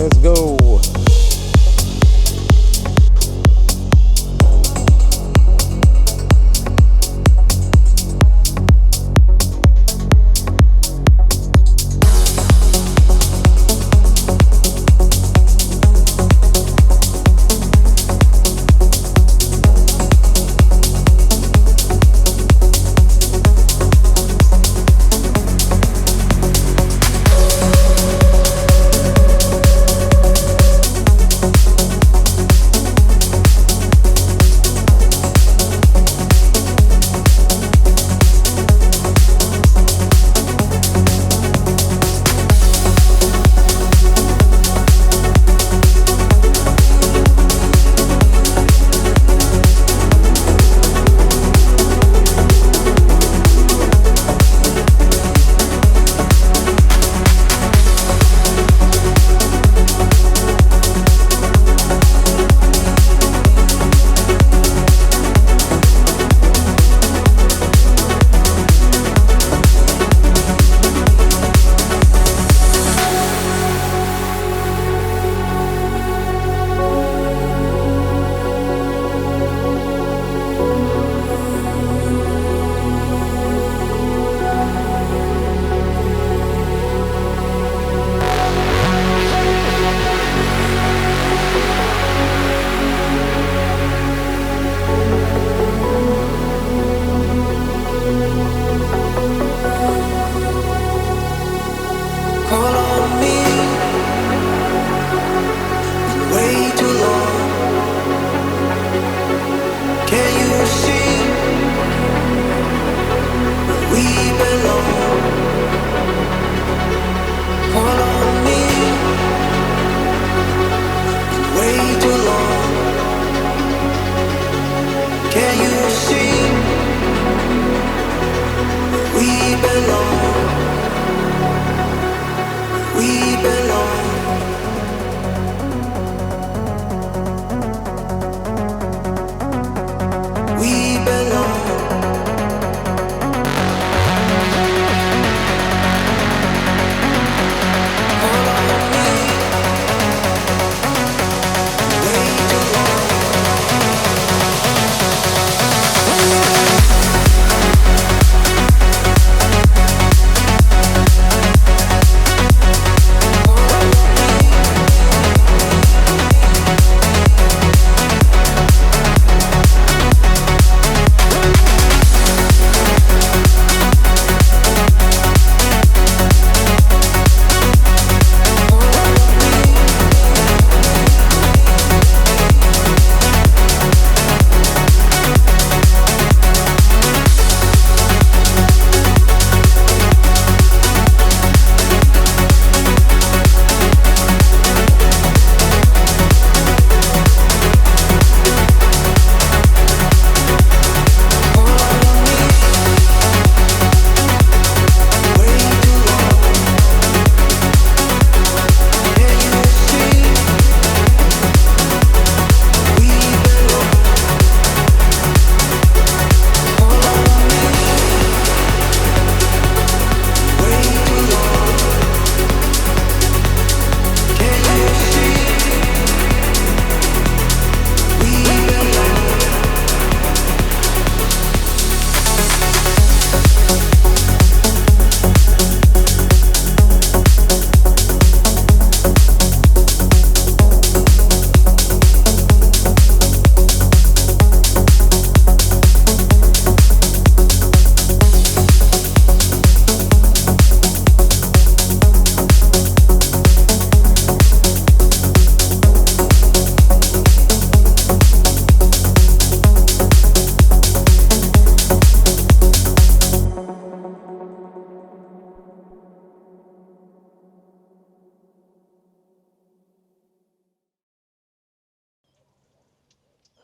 Let's go.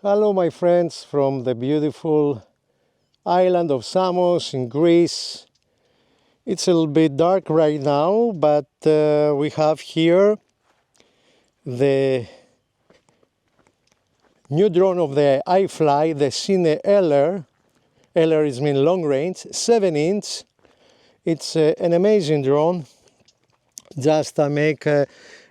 Hello my friends from the beautiful island of Samos in Greece. It's a little bit dark right now, but we have here the new drone of the iFLIGHT, the CINE LR. LR is mean long range, 7-inch. It's an amazing drone. Just make a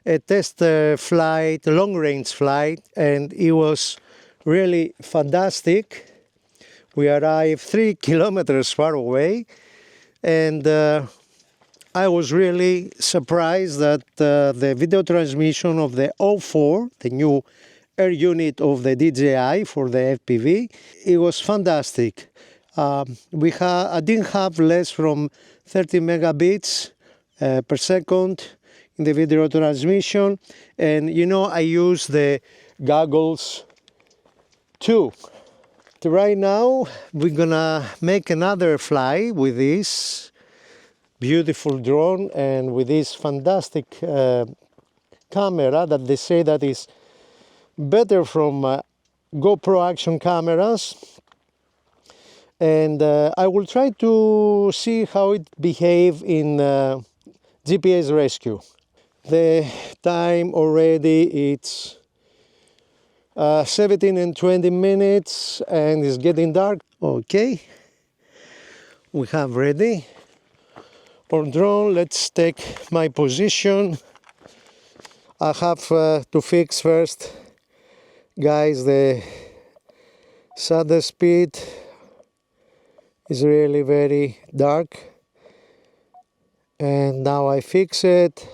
a test flight, long-range flight, and it was really fantastic. We arrived 3 kilometers far away, and I was really surprised that the video transmission of the O4, the new air unit of the DJI for the FPV, it was fantastic. I didn't have less from 30 megabits per second in the video transmission, and you know, I use the goggles too. Right now we're gonna make another fly with this beautiful drone and with this fantastic camera that they say that is better from GoPro action cameras, and I will try to see how it behaves in GPS rescue. The time already, it's 17 and 20 minutes and it's getting dark. Okay, we have ready our drone. Let's take my position. I have to fix first, guys, the shutter speed is really very dark, and now I fix it.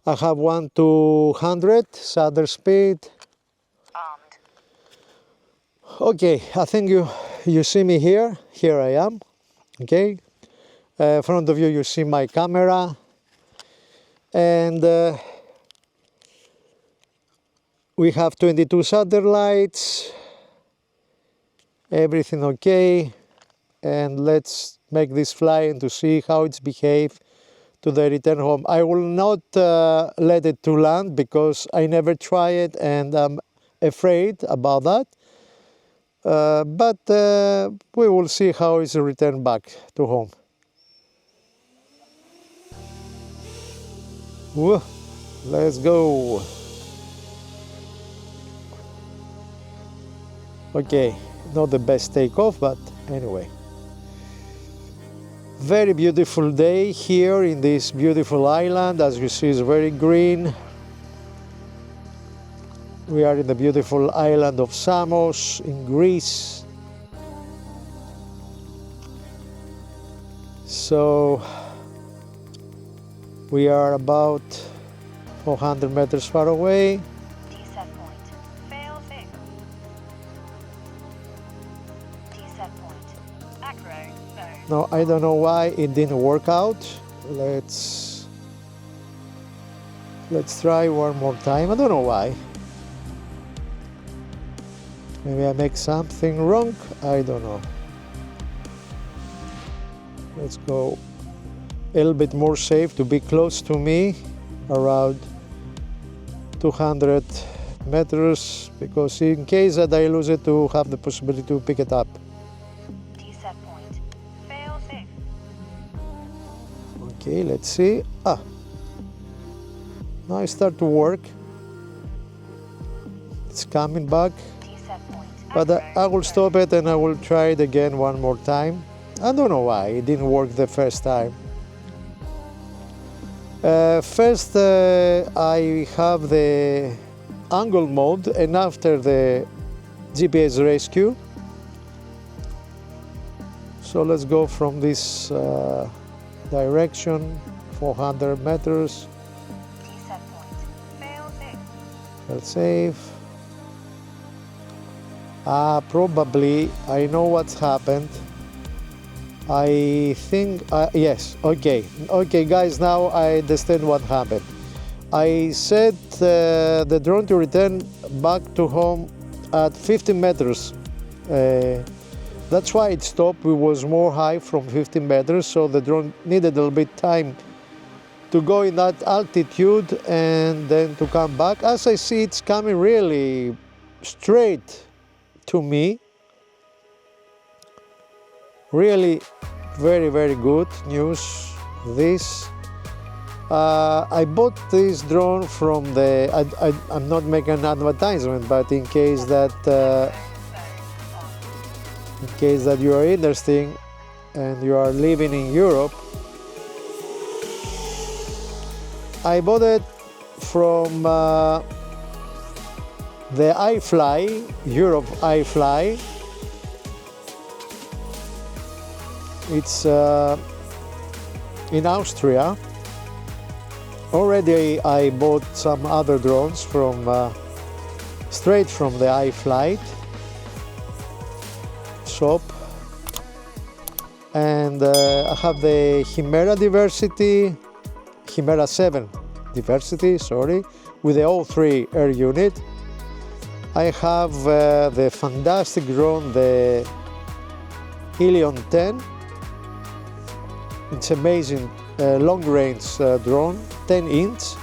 I have 1 to 100 shutter speed. Okay, I think you see me here. Here I am. Okay, in front of you, you see my camera, and we have 22 satellites. Everything okay, and let's make this fly and to see how it's behaved to the return home. I will not let it to land because I never try it and I'm afraid about that. But we will see how it's returned back to home. Whoa, let's go. Okay, not the best takeoff, but anyway. Very beautiful day here in this beautiful island. As you see, it's very green. We are in the beautiful island of Samos in Greece. So we are about 400 meters far away. Set point. Fail safe. Set point. Acro. No, I don't know why it didn't work out. Let's try one more time. I don't know why. Maybe I make something wrong. I don't know. Let's go a little bit more safe to be close to me, around 200 meters, because in case that I lose it, to have the possibility to pick it up. Set point. Fail safe. Okay, let's see. Now it start to work. It's coming back. But I will stop it and I will try it again one more time. I don't know why it didn't work the first time. First I have the angle mode, and after the GPS rescue. So let's go from this direction, 400 meters. Set point. Fail safe. Fail safe. Probably I know what's happened. I think, yes, okay, guys, now I understand what happened. I set the drone to return back to home at 50 meters. That's why it stopped. It was more high from 50 meters, so the drone needed a little bit time to go in that altitude and then to come back. As I see, it's coming really straight to me. Really very, very good news this. I bought this drone from the, I'm not making an advertisement, but in case that you are interested and you are living in Europe, I bought it from the iFly, Europe iFly. It's in Austria. Already I bought some other drones from straight from the iFLIGHT shop, and I have the Chimera 7 Diversity, sorry, with the O3 air unit. I have the fantastic drone, the Helion 10. It's amazing long-range drone, 10-inch,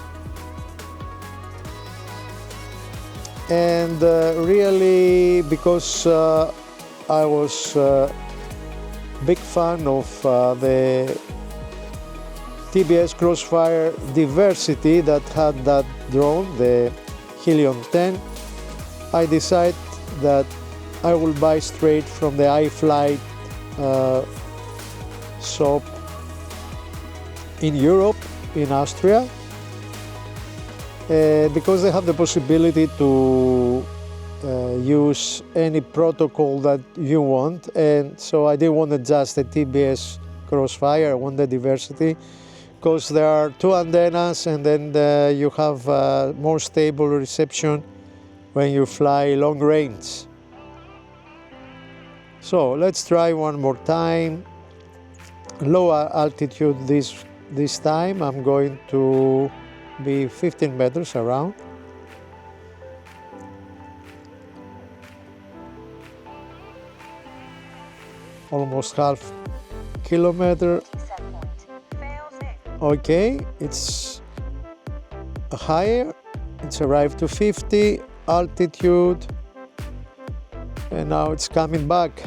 and really, because I was big fan of the TBS Crossfire Diversity that had that drone, the Helion 10, I decided that I will buy straight from the iFLIGHT shop in Europe, in Austria, because they have the possibility to use any protocol that you want, and so I didn't want just the TBS Crossfire, I want the Diversity, because there are two antennas, and then you have more stable reception when you fly long range. So let's try one more time. Lower altitude this time. I'm going to be 15 meters around. Almost half kilometer. Set point. Fail safe. Okay, it's higher. It's arrived to 50 altitude, and now it's coming back.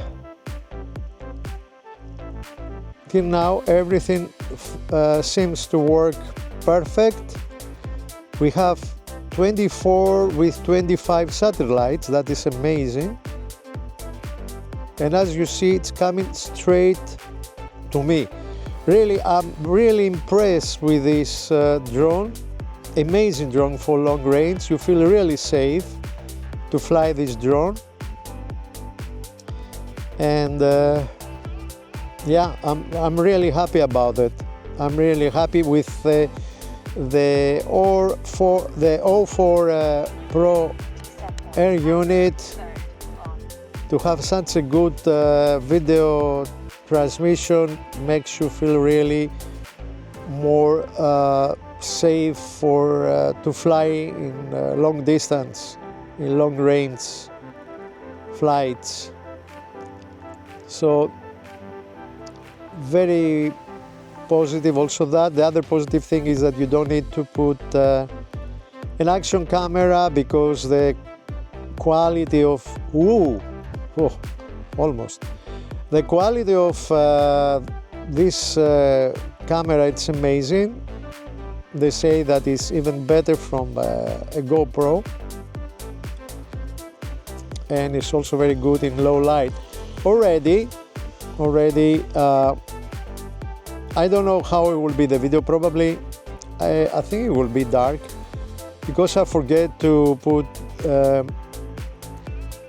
Till now everything seems to work perfect. We have 24 with 25 satellites, that is amazing. And as you see, it's coming straight to me. Really, I'm really impressed with this drone. Amazing drone for long range. You feel really safe to fly this drone. And yeah, I'm really happy about it. I'm really happy with the O4 Pro air unit. To have such a good video transmission makes you feel really more safe for to fly in long distance, in long range flights. So very positive also that. The other positive thing is that you don't need to put an action camera, because the quality of almost the quality of this camera, it's amazing. They say that it's even better from a GoPro, and it's also very good in low light. Already I don't know how it will be the video. Probably I think it will be dark, because I forget to put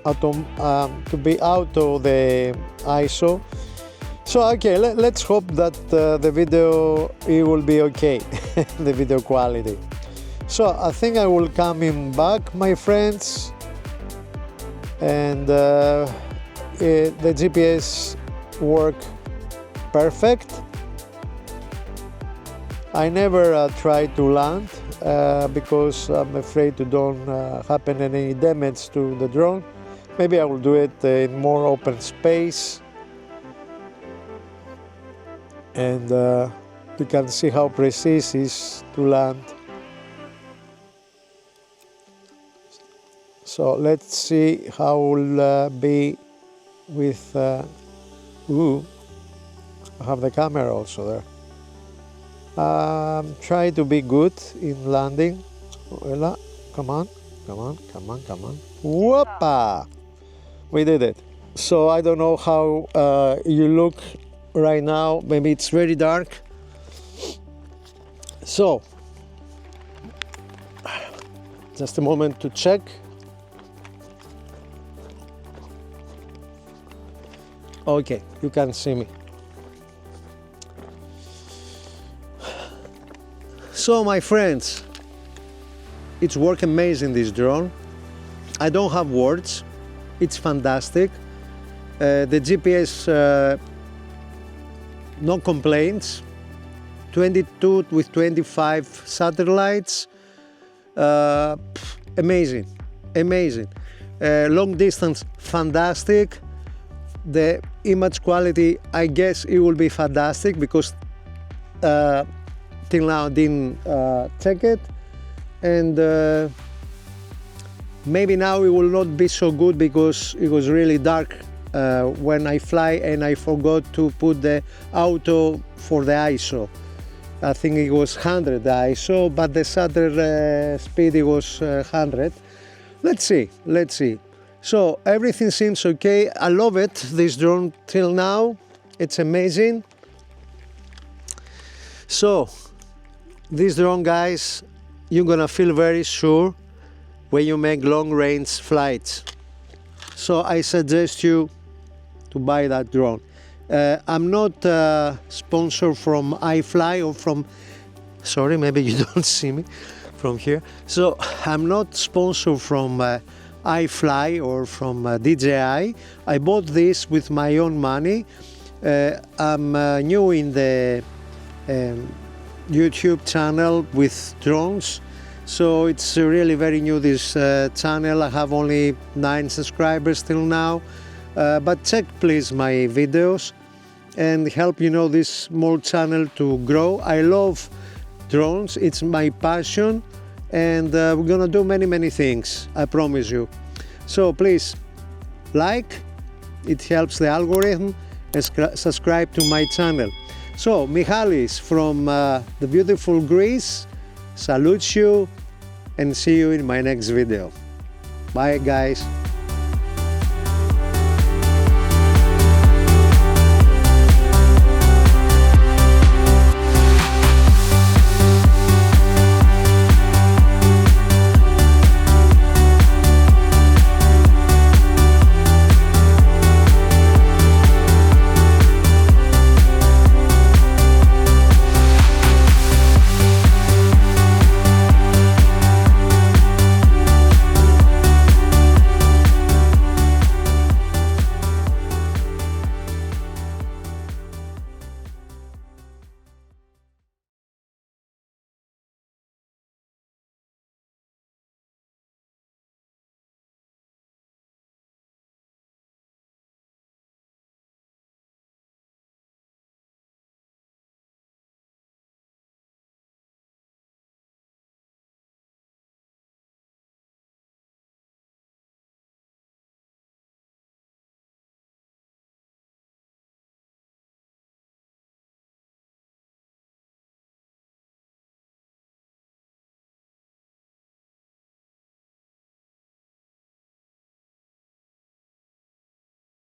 to be auto the ISO. So okay, let's hope that the video, it will be okay, the video quality. So I think I will come in back, my friends, and the GPS work perfect. I never try to land because I'm afraid to don't happen any damage to the drone. Maybe I will do it in more open space, and you can see how precise it is to land. So let's see how it will be with, I have the camera also there. Try to be good in landing. Come on. Whoopa! We did it. So I don't know how you look right now. Maybe it's very dark. So Just a moment to check. Okay, you can see me. So my friends, it's work amazing, this drone. I don't have words. It's fantastic. The GPS, no complaints. 22 with 25 satellites. Amazing, amazing. Long distance, fantastic. The image quality, I guess it will be fantastic because till now I didn't check it, and maybe now it will not be so good because it was really dark when I fly, and I forgot to put the auto for the ISO. I think it was 100 ISO, but the shutter speed it was 100. Let's see. So everything seems okay. I love it, this drone till now. It's amazing. So this drone, guys, you're gonna feel very sure when you make long range flights. So I suggest you to buy that drone. I'm not sponsored from iFLIGHT or from, sorry, maybe you don't see me from here. So I'm not sponsored from iFLIGHT or from DJI. I bought this with my own money. I'm new in the YouTube channel with drones, so it's really very new, this channel. I have only 9 subscribers till now, but check please my videos and help this small channel to grow. I love drones, it's my passion, and we're gonna do many things, I promise you. So please like, it helps the algorithm, and subscribe to my channel. So Michalis from the beautiful Greece salutes you, and see you in my next video. Bye guys.